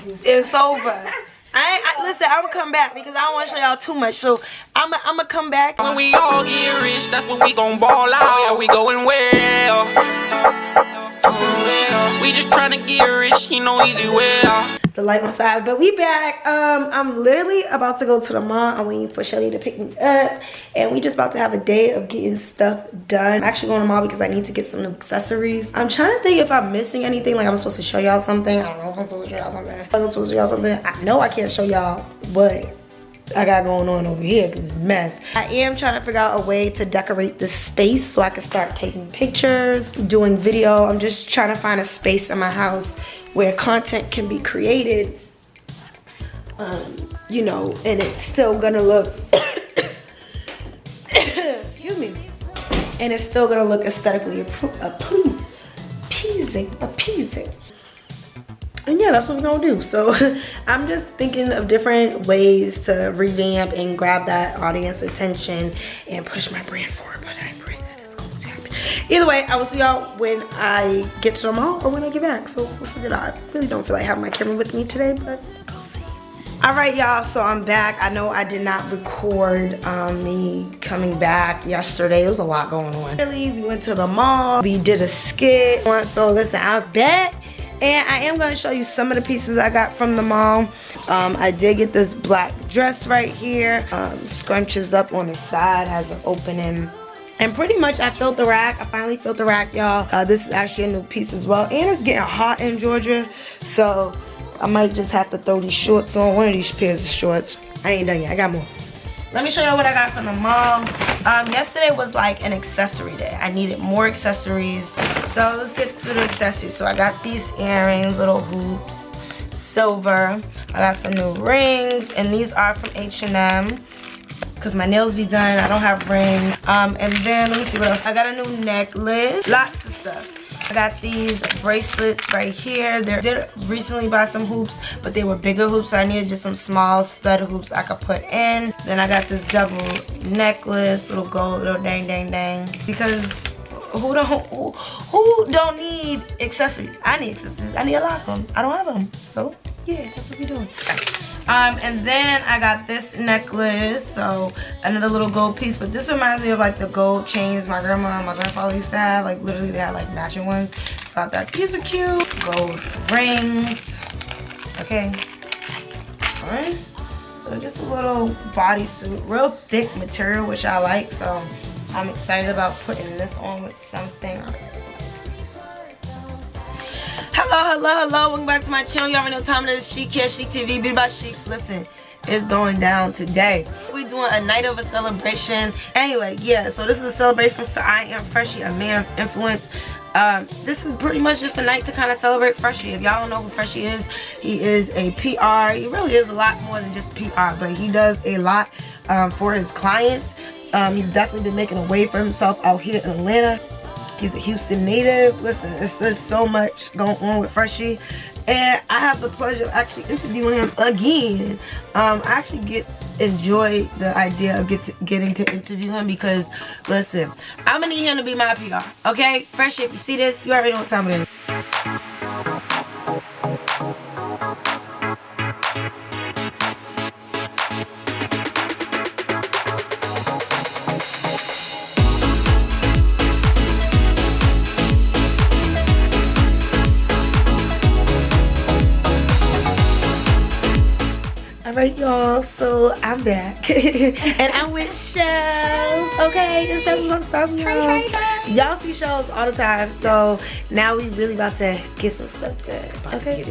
It's over. Listen, I will come back because I don't want to show y'all too much. So I'm gonna come back. When we all get rich, that's when we gon' ball out. Yeah, we going well. We just trying to get rich, you know, easy way. The light on side, but we back. I'm literally about to go to the mall. I'm waiting for Shelly to pick me up, and we just about to have a day of getting stuff done. I'm actually going to the mall because I need to get some new accessories. I'm trying to think if I'm missing anything, like I'm supposed to show y'all something. I don't know if I'm supposed to show y'all something. I'm supposed to show y'all something. I know I can't show y'all what I got going on over here because it's a mess. I am trying to figure out a way to decorate this space so I can start taking pictures, doing video. I'm just trying to find a space in my house where content can be created, you know, and it's still gonna look, excuse me, and it's still gonna look aesthetically appeasing. And yeah, that's what we're gonna do. So I'm just thinking of different ways to revamp and grab that audience attention and push my brand forward, but I pray that it's going to happen. Either way, I will see y'all when I get to the mall or when I get back. So we'll figure it out. I really don't feel like having my camera with me today, but we'll see. All right, y'all, so I'm back. I know I did not record me coming back yesterday. There was a lot going on. Really, we went to the mall. We did a skit. So listen, I'm back. And I am going to show you some of the pieces I got from the mall. I did get this black dress right here. Scrunches up on the side, has an opening. And pretty much I filled the rack. I finally filled the rack, y'all. This is actually a new piece as well. And it's getting hot in Georgia. So I might just have to throw these shorts on. One of these pairs of shorts. I ain't done yet. I got more. Let me show you what I got from the mall. Yesterday was like an accessory day. I needed more accessories. So let's get to the accessories. So I got these earrings, little hoops, silver. I got some new rings, and these are from H&M because my nails be done. I don't have rings. And then let me see what else. I got a new necklace, lots of stuff. I got these bracelets right here. I did recently buy some hoops, but they were bigger hoops, so I needed just some small stud hoops I could put in. Then I got this double necklace, little gold, little dang, dang, dang. Because who don't need accessories? I need accessories. I need a lot of them. I don't have them. So yeah, that's what we're doing. And then I got this necklace, so another little gold piece, but this reminds me of like the gold chains my grandma and my grandfather used to have. Like literally they had like matching ones. So I thought these are cute. Gold rings. Okay. Alright. So just a little bodysuit. Real thick material, which I like, so I'm excited about putting this on with something. Hello, welcome back to my channel. You already know what time it is. Chic Hair, Chic TV, Beautybysheek. Listen, it's going down today. We're doing a night of a celebration. Anyway, yeah, so this is a celebration for I Am Freshie, a man of influence. This is pretty much just a night to kind of celebrate Freshie. If y'all don't know who Freshie is, he is a PR. He really is a lot more than just PR, but he does a lot for his clients. He's definitely been making a way for himself out here in Atlanta. He's a Houston native. Listen, it's just so much going on with Freshie. And I have the pleasure of actually interviewing him again. I actually enjoy the idea of getting to interview him because, listen, I'm going to need him to be my PR. Okay? Freshie, if you see this, you already know what time it is. Alright, y'all, so I'm back and I'm with Shells, okay? And Shells is gonna stop y'all. Y'all see Shells all the time, so now we really about to get some stuff done, okay?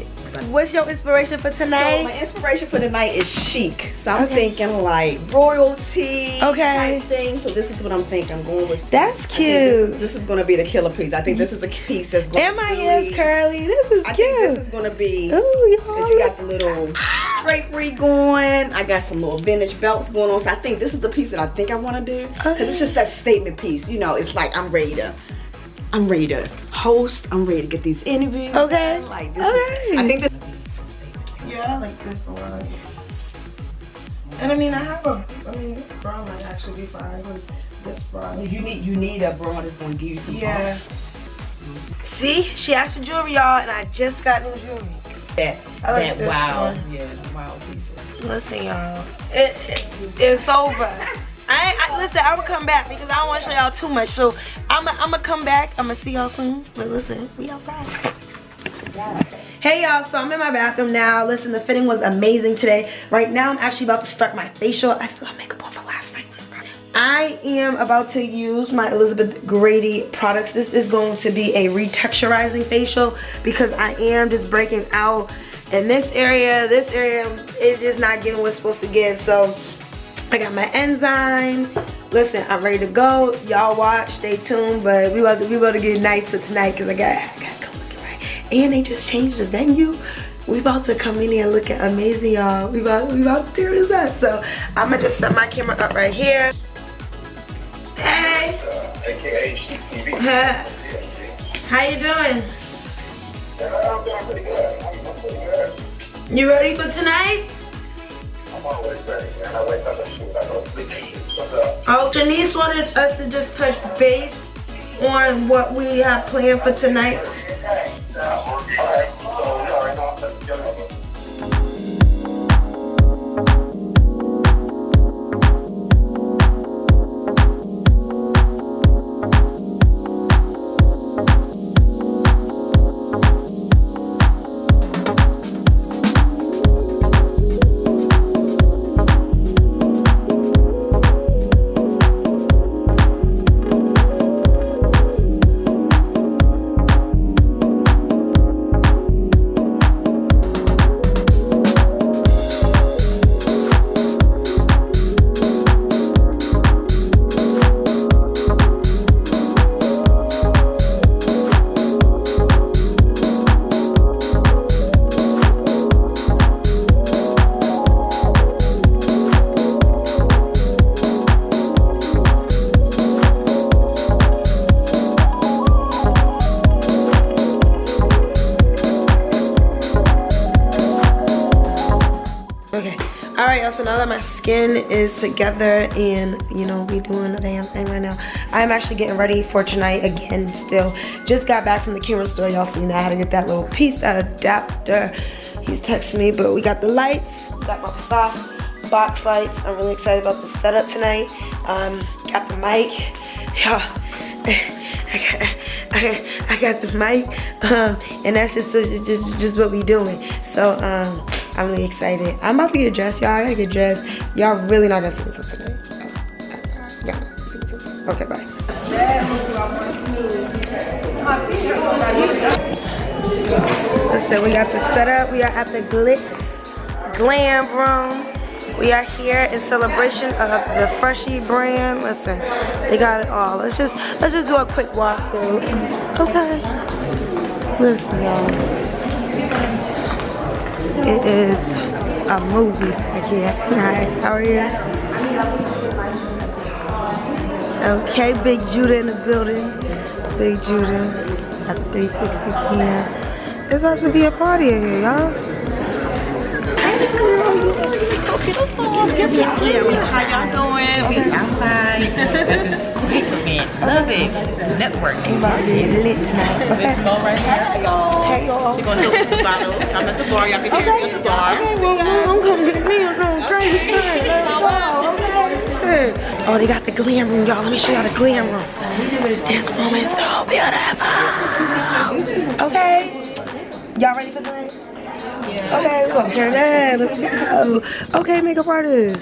What's your inspiration for tonight? So my inspiration for tonight is chic. So I'm thinking like royalty type thing. So this is what I'm thinking. I'm going with. That's cute. This is going to be the killer piece. I think this is a piece that's going to be. And my hair's curly. This is cute. I think this is going to be. Ooh, you got the little drapery going. I got some little vintage belts going on. So I think this is the piece that I think I want to do. Because it's just that statement piece. You know, it's like I'm ready to host. I'm ready to get these interviews. Okay. Like this. I think this. Yeah, I like this one. And I mean, bra might actually be fine with this bra. You need a bra that's gonna give you some. Yeah. See, she asked for jewelry, y'all, and I just got new jewelry. like this wow. one. Yeah, wow pieces. Listen, y'all. It's over. Listen, I will come back because I don't want to show y'all too much. So I'm gonna come back. I'm gonna see y'all soon. But listen, we outside. Hey y'all, so I'm in my bathroom now. Listen, the fitting was amazing today. Right now I'm actually about to start my facial. I still have makeup on for last night. I am about to use my Elizabeth Grady products. This is going to be a retexturizing facial because I am just breaking out in this area it is not giving what it's supposed to give. So I got my enzyme. Listen, I'm ready to go. Y'all watch, stay tuned, but we about to get nice for tonight because I got to come looking right. And they just changed the venue. We about to come in here looking amazing, y'all. We about to tear this up. So I'm gonna just set my camera up right here. Hey. AKA TV. How you doing? I'm doing pretty good. I'm pretty good. You ready for tonight? I'm always ready, man. I wake up and shoot. I go to sleep. What's up? Oh, Janice wanted us to just touch base on what we have planned for tonight. All right. So we already know I'm together. Okay. Alright, y'all, so now that my skin is together and, you know, we doing the damn thing right now, I'm actually getting ready for tonight again still. Just got back from the camera store. Y'all seen that. I had to get that little piece, that adapter. He's texting me, but we got the lights. We got my soft box lights. I'm really excited about the setup tonight. Got the mic. Y'all, I got the mic. And that's just what we doing. So, I'm really excited. I'm about to get dressed, y'all. I gotta get dressed. Y'all really not gonna see me until tonight. Y'all not gonna see me until tonight. Okay, bye. Listen, we got the setup. We are at the Glitz Glam Room. We are here in celebration of the Freshie brand. Listen, they got it all. Let's just do a quick walkthrough. Okay. Listen, y'all. It is a movie back here. Hi, how are you? Okay, Big Judah in the building. Big Judah at the 360 PM. It's about to be a party in here, y'all. How y'all doing? We outside. Great event. Love it. Network. We about to get lit tonight. Okay. Go right here. Hey y'all. We're gonna do a bottle. I'm at the bar. Y'all can hear me at the bar. Okay, well, I'm coming to me. I'm going crazy. Okay. Oh, they got the glam room, y'all. Let me show y'all the glam room. This room is so beautiful. Okay. Y'all ready for tonight? Yeah. Okay, we're gonna turn that. Let's go. Okay, makeup artist.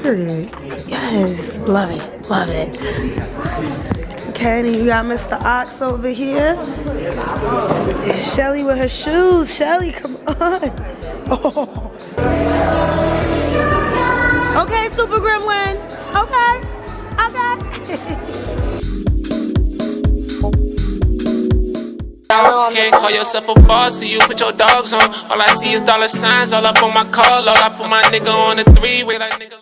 Period. Yes. Love it. Love it. Okay, and you got Mr. Ox over here. Shelly with her shoes. Shelly, come on. Oh. Okay, Super Gremlin. Okay. Okay. Can't call yourself a boss, so you put your dogs on. All I see is dollar signs all up on my call. All I put my nigga on the three-way like nigga.